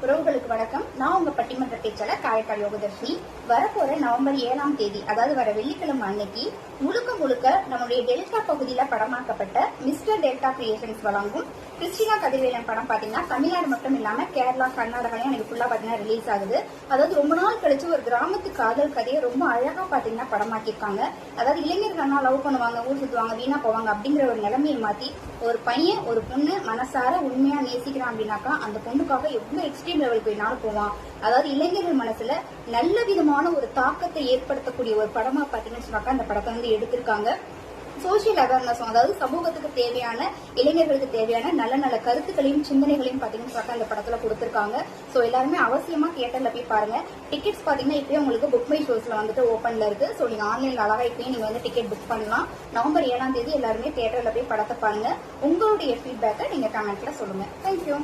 உறவுகளுக்கு வணக்கம். நான் உங்க பட்டிமன்ற பேச்சாளர் காரைக்கால் யோகதர்ஷினி. வரப்போற நவம்பர் 7ஆம் தேதி, அதாவது வர வெள்ளிக்கிழமை அன்னைக்கு முழுக்க நம்முடைய டெல்டா பகுதியில படமாக்கப்பட்ட மிஸ்டர் டெல்டா கிரியேஷன்ஸ் வழங்கும் கிறிஸ்டினா கதிர்வேலன் படம் பாத்தீங்கன்னா தமிழ்நாடு மட்டும் இல்லாம கேரளா, கர்நாடகாலையும் எனக்கு ஃபுல்லா பாத்தீங்கன்னா ரிலீஸ் ஆகுது. அதாவது ரொம்ப நாள் கழிச்சு ஒரு கிராமத்து காதல் கதையை ரொம்ப அழகா பாத்தீங்கன்னா படமாக்கிருக்காங்க. அதாவது இளைஞர்கள்னா லவ் பண்ணுவாங்க, ஊர் சுத்துவாங்க, வீணா போவாங்க அப்படிங்கிற ஒரு நிலைமையை மாத்தி ஒரு பையன் ஒரு பொண்ணு மனசார உண்மையா நேசிக்கிறான் அப்படின்னாக்கா அந்த பொண்ணுக்காக எவ்வளவு எக்ஸ்ட்ரீம் லெவலுக்கு போயினாலும் போவான். அதாவது இளைஞர்கள் மனசுல நல்ல விதமான ஒரு தாக்கத்தை ஏற்படுத்தக்கூடிய ஒரு படமா பாத்தீங்கன்னு சொன்னாக்கா அந்த படத்தை வந்து எடுத்திருக்காங்க. சோசியல் அவேர்னஸ், அதாவது சமூகத்துக்கு தேவையான, இளைஞர்களுக்கு தேவையான நல்ல நல்ல கருத்துக்களையும் சிந்தனைகளையும் பாத்தீங்கன்னா அந்த படத்துல கொடுத்திருக்காங்க. சோ எல்லாருமே அவசியமா தியேட்டர்ல போய் பாருங்க. டிக்கெட்ஸ் பாத்தீங்கன்னா இப்பயே உங்களுக்கு புக் மை ஷோஸ்ல வந்துட்டு ஓபன்ல இருக்கு. சோ நீங்க ஆன்லைன்ல அழகா இப்பயே நீங்க வந்து டிக்கெட் புக் பண்ணலாம். நவம்பர் 7ஆம் தேதி எல்லாருமே தியேட்டர்ல போய் படத்தை பாருங்க. உங்களுடைய ஃபீட்பேக்கை நீங்க கமெண்ட்ல சொல்லுங்க. தேங்க்யூ.